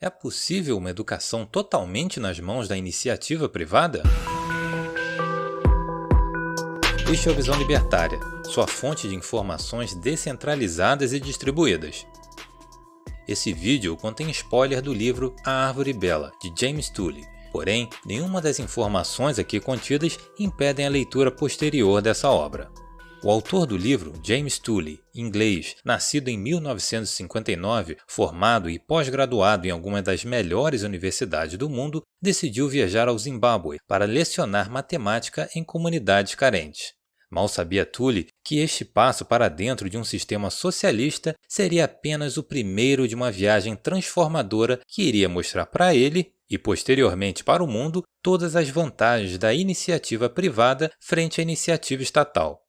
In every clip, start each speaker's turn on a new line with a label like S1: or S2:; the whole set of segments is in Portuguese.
S1: É possível uma educação totalmente nas mãos da iniciativa privada? Este é o Visão Libertária, sua fonte de informações descentralizadas e distribuídas. Esse vídeo contém spoiler do livro A Árvore Bela, de James Tully. Porém, nenhuma das informações aqui contidas impedem a leitura posterior dessa obra. O autor do livro, James Tully, inglês, nascido em 1959, formado e pós-graduado em alguma das melhores universidades do mundo, decidiu viajar ao Zimbábue para lecionar matemática em comunidades carentes. Mal sabia Tully que este passo para dentro de um sistema socialista seria apenas o primeiro de uma viagem transformadora que iria mostrar para ele, e posteriormente para o mundo, todas as vantagens da iniciativa privada frente à iniciativa estatal.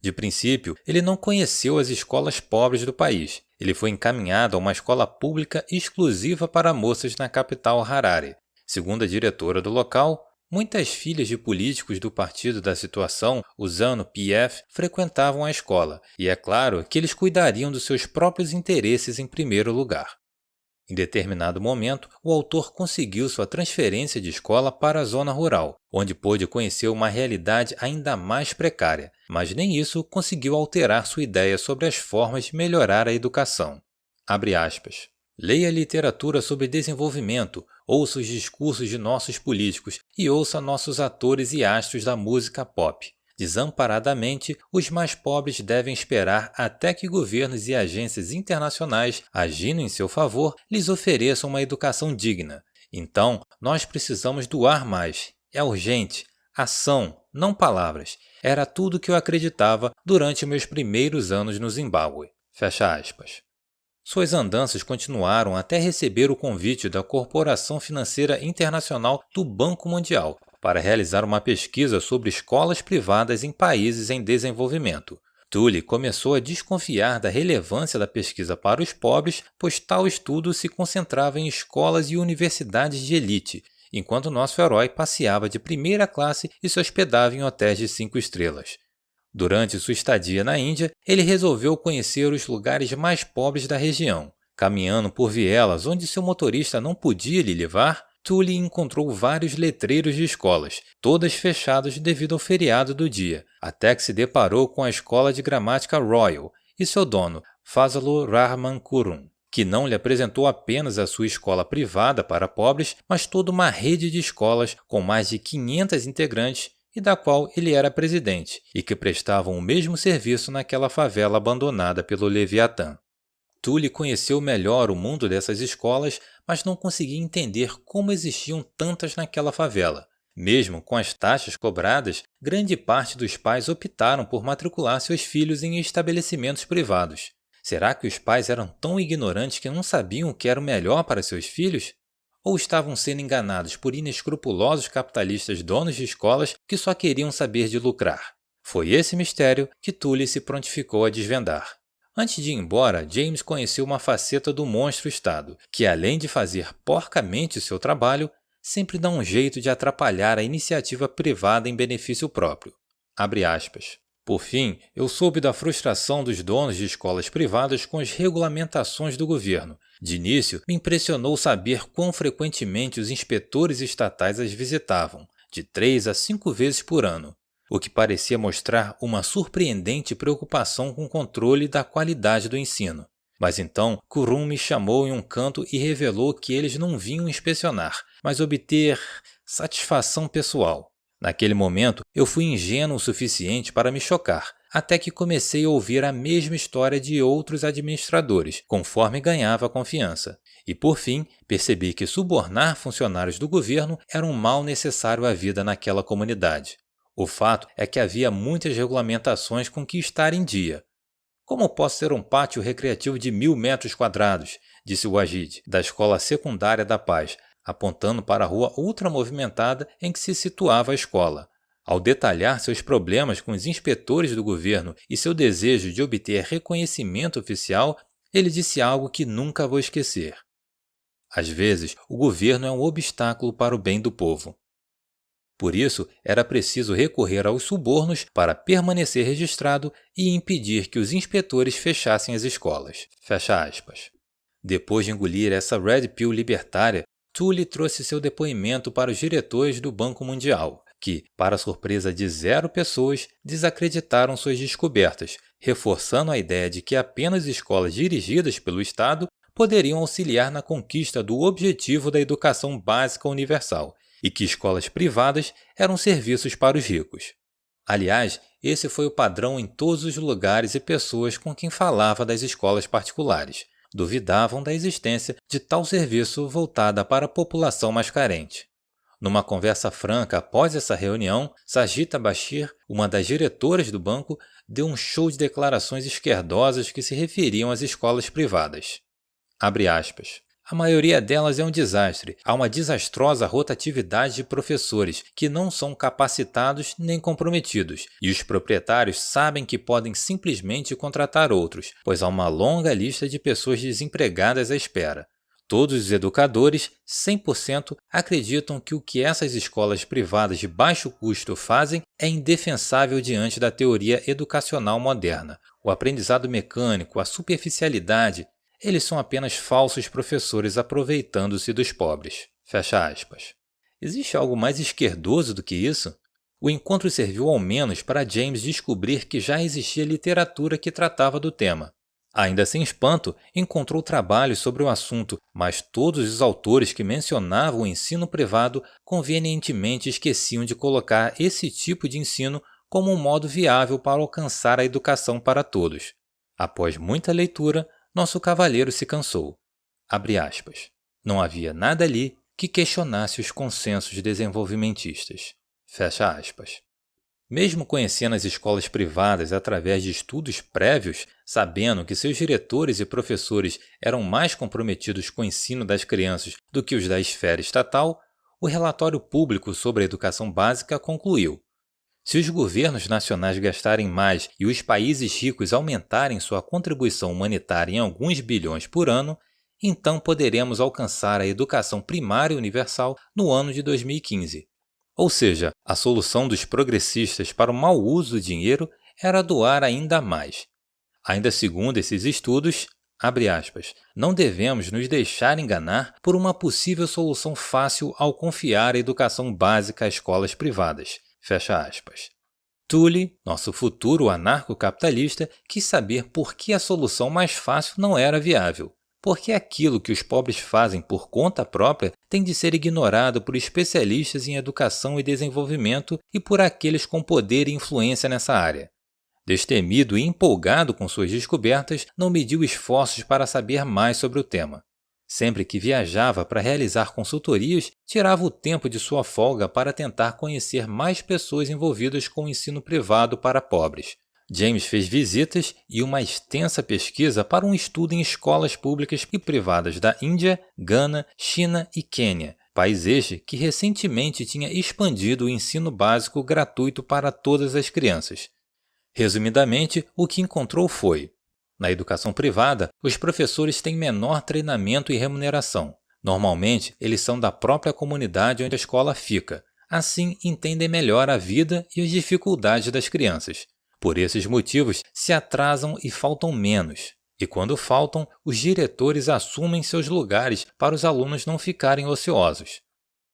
S1: De princípio, ele não conheceu as escolas pobres do país. Ele foi encaminhado a uma escola pública exclusiva para moças na capital Harare. Segundo a diretora do local, muitas filhas de políticos do partido da situação, o ZANU-PF, frequentavam a escola, e é claro que eles cuidariam dos seus próprios interesses em primeiro lugar. Em determinado momento, o autor conseguiu sua transferência de escola para a zona rural, onde pôde conhecer uma realidade ainda mais precária, mas nem isso conseguiu alterar sua ideia sobre as formas de melhorar a educação. Abre aspas. Leia literatura sobre desenvolvimento, ouça os discursos de nossos políticos e ouça nossos atores e astros da música pop. Desamparadamente, os mais pobres devem esperar até que governos e agências internacionais, agindo em seu favor, lhes ofereçam uma educação digna. Então, nós precisamos doar mais. É urgente. Ação, não palavras. Era tudo que eu acreditava durante meus primeiros anos no Zimbábue. Fecha aspas. Suas andanças continuaram até receber o convite da Corporação Financeira Internacional do Banco Mundial para realizar uma pesquisa sobre escolas privadas em países em desenvolvimento. Tully começou a desconfiar da relevância da pesquisa para os pobres, pois tal estudo se concentrava em escolas e universidades de elite, enquanto nosso herói passeava de primeira classe e se hospedava em hotéis de 5 estrelas. Durante sua estadia na Índia, ele resolveu conhecer os lugares mais pobres da região. Caminhando por vielas onde seu motorista não podia lhe levar, Tully encontrou vários letreiros de escolas, todas fechadas devido ao feriado do dia, até que se deparou com a escola de gramática Royal e seu dono, Fazlur Rahman Kurum, que não lhe apresentou apenas a sua escola privada para pobres, mas toda uma rede de escolas com mais de 500 integrantes e da qual ele era presidente, e que prestavam o mesmo serviço naquela favela abandonada pelo Leviatã. Tully conheceu melhor o mundo dessas escolas, mas não conseguia entender como existiam tantas naquela favela. Mesmo com as taxas cobradas, grande parte dos pais optaram por matricular seus filhos em estabelecimentos privados. Será que os pais eram tão ignorantes que não sabiam o que era o melhor para seus filhos? Ou estavam sendo enganados por inescrupulosos capitalistas donos de escolas que só queriam saber de lucrar? Foi esse mistério que Tully se prontificou a desvendar. Antes de ir embora, James conheceu uma faceta do monstro-estado, que além de fazer porcamente o seu trabalho, sempre dá um jeito de atrapalhar a iniciativa privada em benefício próprio. Abre aspas. Por fim, eu soube da frustração dos donos de escolas privadas com as regulamentações do governo. De início, me impressionou saber quão frequentemente os inspetores estatais as visitavam, de 3 a 5 vezes por ano, o que parecia mostrar uma surpreendente preocupação com o controle da qualidade do ensino. Mas então, Kurum me chamou em um canto e revelou que eles não vinham inspecionar, mas obter satisfação pessoal. Naquele momento, eu fui ingênuo o suficiente para me chocar, até que comecei a ouvir a mesma história de outros administradores, conforme ganhava confiança. E por fim, percebi que subornar funcionários do governo era um mal necessário à vida naquela comunidade. O fato é que havia muitas regulamentações com que estar em dia. Como posso ter um pátio recreativo de 1000 metros quadrados? Disse o Wajid, da Escola Secundária da Paz, apontando para a rua ultramovimentada em que se situava a escola. Ao detalhar seus problemas com os inspetores do governo e seu desejo de obter reconhecimento oficial, ele disse algo que nunca vou esquecer. Às vezes, o governo é um obstáculo para o bem do povo. Por isso, era preciso recorrer aos subornos para permanecer registrado e impedir que os inspetores fechassem as escolas. Fecha aspas. Depois de engolir essa Red Pill libertária, Tully trouxe seu depoimento para os diretores do Banco Mundial, que, para a surpresa de 0 pessoas, desacreditaram suas descobertas, reforçando a ideia de que apenas escolas dirigidas pelo Estado poderiam auxiliar na conquista do objetivo da educação básica universal, e que escolas privadas eram serviços para os ricos. Aliás, esse foi o padrão em todos os lugares e pessoas com quem falava das escolas particulares. Duvidavam da existência de tal serviço voltada para a população mais carente. Numa conversa franca após essa reunião, Sajida Bashir, uma das diretoras do banco, deu um show de declarações esquerdosas que se referiam às escolas privadas. Abre aspas. A maioria delas é um desastre. Há uma desastrosa rotatividade de professores que não são capacitados nem comprometidos, e os proprietários sabem que podem simplesmente contratar outros, pois há uma longa lista de pessoas desempregadas à espera. Todos os educadores, 100%, acreditam que o que essas escolas privadas de baixo custo fazem é indefensável diante da teoria educacional moderna. O aprendizado mecânico, a superficialidade, eles são apenas falsos professores aproveitando-se dos pobres. Fecha aspas. Existe algo mais esquerdoso do que isso? O encontro serviu ao menos para James descobrir que já existia literatura que tratava do tema. Ainda sem espanto, encontrou trabalhos sobre o assunto, mas todos os autores que mencionavam o ensino privado convenientemente esqueciam de colocar esse tipo de ensino como um modo viável para alcançar a educação para todos. Após muita leitura, nosso cavalheiro se cansou. Abre aspas. Não havia nada ali que questionasse os consensos desenvolvimentistas. Fecha aspas. Mesmo conhecendo as escolas privadas através de estudos prévios, sabendo que seus diretores e professores eram mais comprometidos com o ensino das crianças do que os da esfera estatal, o relatório público sobre a educação básica concluiu: se os governos nacionais gastarem mais e os países ricos aumentarem sua contribuição humanitária em alguns bilhões por ano, então poderemos alcançar a educação primária universal no ano de 2015. Ou seja, a solução dos progressistas para o mau uso do dinheiro era doar ainda mais. Ainda segundo esses estudos, abre aspas, não devemos nos deixar enganar por uma possível solução fácil ao confiar a educação básica a escolas privadas. Fecha aspas. Tully, nosso futuro anarcocapitalista, quis saber por que a solução mais fácil não era viável. Porque aquilo que os pobres fazem por conta própria tem de ser ignorado por especialistas em educação e desenvolvimento e por aqueles com poder e influência nessa área. Destemido e empolgado com suas descobertas, não mediu esforços para saber mais sobre o tema. Sempre que viajava para realizar consultorias, tirava o tempo de sua folga para tentar conhecer mais pessoas envolvidas com o ensino privado para pobres. James fez visitas e uma extensa pesquisa para um estudo em escolas públicas e privadas da Índia, Gana, China e Quênia, país este que recentemente tinha expandido o ensino básico gratuito para todas as crianças. Resumidamente, o que encontrou foi: na educação privada, os professores têm menor treinamento e remuneração. Normalmente, eles são da própria comunidade onde a escola fica. Assim, entendem melhor a vida e as dificuldades das crianças. Por esses motivos, se atrasam e faltam menos. E quando faltam, os diretores assumem seus lugares para os alunos não ficarem ociosos.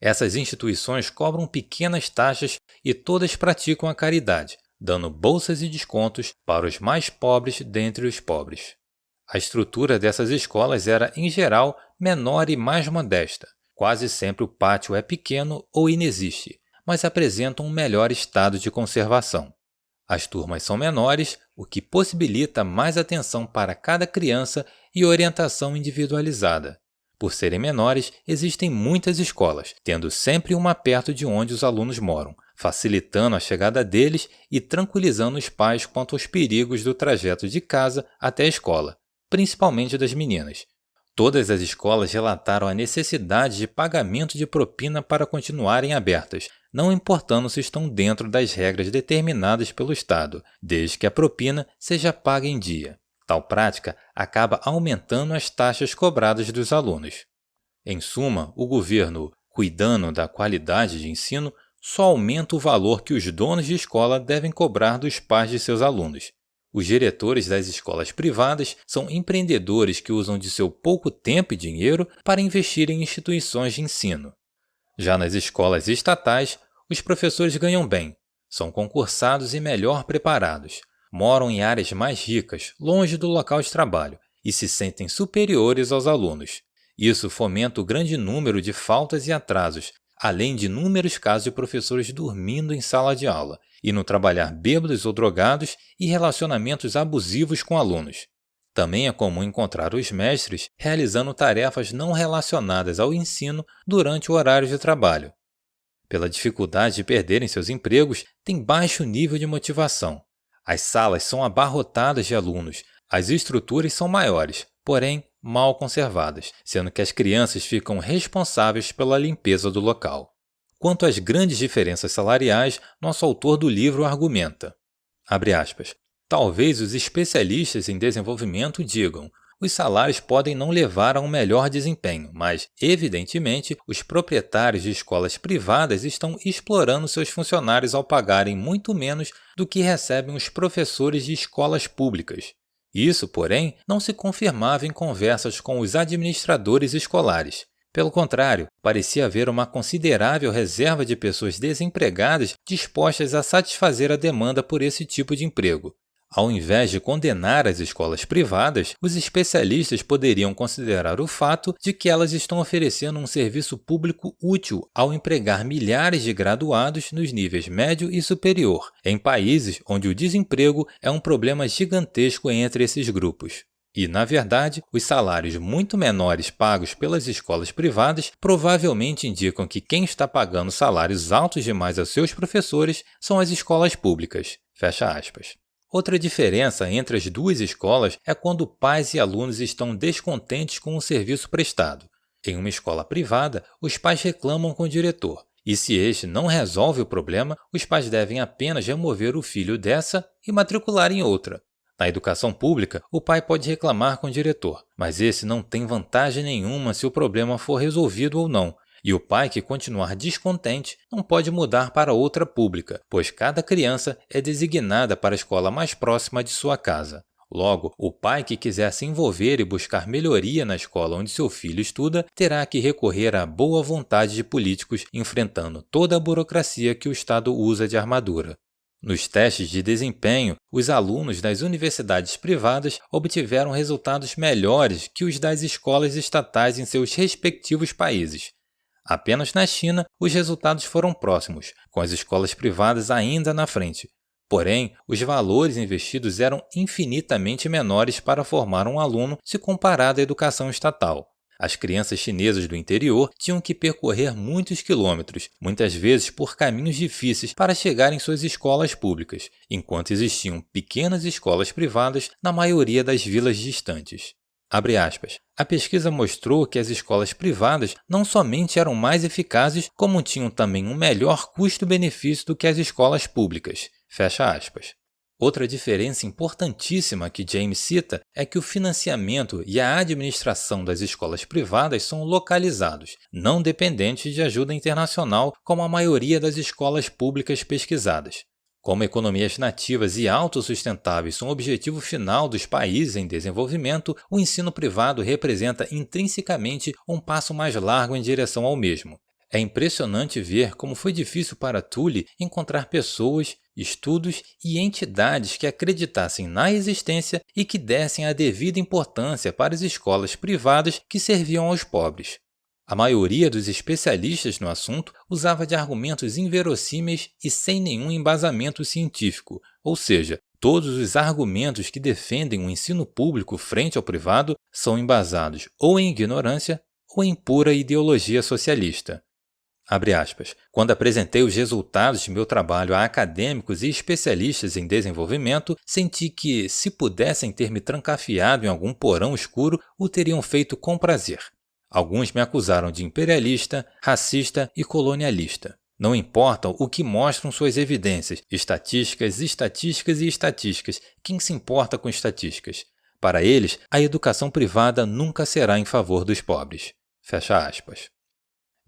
S1: Essas instituições cobram pequenas taxas e todas praticam a caridade, dando bolsas e descontos para os mais pobres dentre os pobres. A estrutura dessas escolas era, em geral, menor e mais modesta. Quase sempre o pátio é pequeno ou inexiste, mas apresentam um melhor estado de conservação. As turmas são menores, o que possibilita mais atenção para cada criança e orientação individualizada. Por serem menores, existem muitas escolas, tendo sempre uma perto de onde os alunos moram, facilitando a chegada deles e tranquilizando os pais quanto aos perigos do trajeto de casa até a escola, principalmente das meninas. Todas as escolas relataram a necessidade de pagamento de propina para continuarem abertas, não importando se estão dentro das regras determinadas pelo Estado, desde que a propina seja paga em dia. Tal prática acaba aumentando as taxas cobradas dos alunos. Em suma, o governo, cuidando da qualidade de ensino, só aumenta o valor que os donos de escola devem cobrar dos pais de seus alunos. Os diretores das escolas privadas são empreendedores que usam de seu pouco tempo e dinheiro para investir em instituições de ensino. Já nas escolas estatais, os professores ganham bem, são concursados e melhor preparados, moram em áreas mais ricas, longe do local de trabalho, e se sentem superiores aos alunos. Isso fomenta o grande número de faltas e atrasos, além de inúmeros casos de professores dormindo em sala de aula, indo trabalhar bêbados ou drogados e relacionamentos abusivos com alunos. Também é comum encontrar os mestres realizando tarefas não relacionadas ao ensino durante o horário de trabalho. Pela dificuldade de perderem seus empregos, têm baixo nível de motivação. As salas são abarrotadas de alunos, as estruturas são maiores, porém mal conservadas, sendo que as crianças ficam responsáveis pela limpeza do local. Quanto às grandes diferenças salariais, nosso autor do livro argumenta, abre aspas, talvez os especialistas em desenvolvimento digam, os salários podem não levar a um melhor desempenho, mas, evidentemente, os proprietários de escolas privadas estão explorando seus funcionários ao pagarem muito menos do que recebem os professores de escolas públicas. Isso, porém, não se confirmava em conversas com os administradores escolares. Pelo contrário, parecia haver uma considerável reserva de pessoas desempregadas dispostas a satisfazer a demanda por esse tipo de emprego. Ao invés de condenar as escolas privadas, os especialistas poderiam considerar o fato de que elas estão oferecendo um serviço público útil ao empregar milhares de graduados nos níveis médio e superior, em países onde o desemprego é um problema gigantesco entre esses grupos. E, na verdade, os salários muito menores pagos pelas escolas privadas provavelmente indicam que quem está pagando salários altos demais aos seus professores são as escolas públicas. Fecha aspas. Outra diferença entre as duas escolas é quando pais e alunos estão descontentes com o serviço prestado. Em uma escola privada, os pais reclamam com o diretor, e se este não resolve o problema, os pais devem apenas remover o filho dessa e matricular em outra. Na educação pública, o pai pode reclamar com o diretor, mas esse não tem vantagem nenhuma se o problema for resolvido ou não. E o pai que continuar descontente não pode mudar para outra pública, pois cada criança é designada para a escola mais próxima de sua casa. Logo, o pai que quiser se envolver e buscar melhoria na escola onde seu filho estuda, terá que recorrer à boa vontade de políticos enfrentando toda a burocracia que o Estado usa de armadura. Nos testes de desempenho, os alunos das universidades privadas obtiveram resultados melhores que os das escolas estatais em seus respectivos países. Apenas na China, os resultados foram próximos, com as escolas privadas ainda na frente. Porém, os valores investidos eram infinitamente menores para formar um aluno se comparado à educação estatal. As crianças chinesas do interior tinham que percorrer muitos quilômetros, muitas vezes por caminhos difíceis, para chegar em suas escolas públicas, enquanto existiam pequenas escolas privadas na maioria das vilas distantes. Abre aspas. A pesquisa mostrou que as escolas privadas não somente eram mais eficazes, como tinham também um melhor custo-benefício do que as escolas públicas. Fecha aspas. Outra diferença importantíssima que James cita é que o financiamento e a administração das escolas privadas são localizados, não dependentes de ajuda internacional como a maioria das escolas públicas pesquisadas. Como economias nativas e autossustentáveis são o objetivo final dos países em desenvolvimento, o ensino privado representa intrinsecamente um passo mais largo em direção ao mesmo. É impressionante ver como foi difícil para Tully encontrar pessoas, estudos e entidades que acreditassem na existência e que dessem a devida importância para as escolas privadas que serviam aos pobres. A maioria dos especialistas no assunto usava de argumentos inverossímeis e sem nenhum embasamento científico, ou seja, todos os argumentos que defendem o ensino público frente ao privado são embasados ou em ignorância ou em pura ideologia socialista. Abre aspas. Quando apresentei os resultados de meu trabalho a acadêmicos e especialistas em desenvolvimento, senti que, se pudessem ter me trancafiado em algum porão escuro, o teriam feito com prazer. Alguns me acusaram de imperialista, racista e colonialista. Não importam o que mostram suas evidências, estatísticas, estatísticas e estatísticas. Quem se importa com estatísticas? Para eles, a educação privada nunca será em favor dos pobres. Fecha aspas.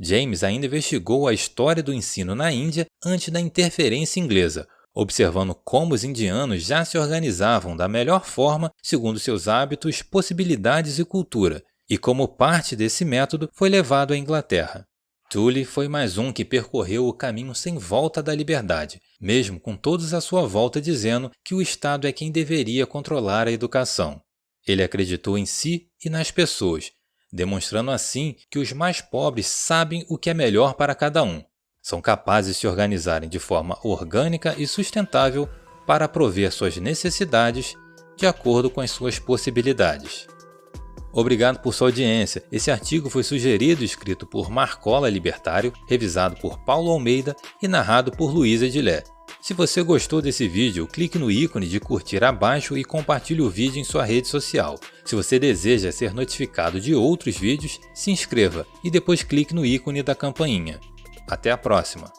S1: James ainda investigou a história do ensino na Índia antes da interferência inglesa, observando como os indianos já se organizavam da melhor forma segundo seus hábitos, possibilidades e cultura, e como parte desse método foi levado à Inglaterra. Tully foi mais um que percorreu o caminho sem volta da liberdade, mesmo com todos à sua volta dizendo que o Estado é quem deveria controlar a educação. Ele acreditou em si e nas pessoas, demonstrando assim que os mais pobres sabem o que é melhor para cada um. São capazes de se organizarem de forma orgânica e sustentável para prover suas necessidades de acordo com as suas possibilidades. Obrigado por sua audiência. Esse artigo foi sugerido e escrito por Marcola Libertário, revisado por Paulo Almeida e narrado por Luísa Edilé. Se você gostou desse vídeo, clique no ícone de curtir abaixo e compartilhe o vídeo em sua rede social. Se você deseja ser notificado de outros vídeos, se inscreva e depois clique no ícone da campainha. Até a próxima!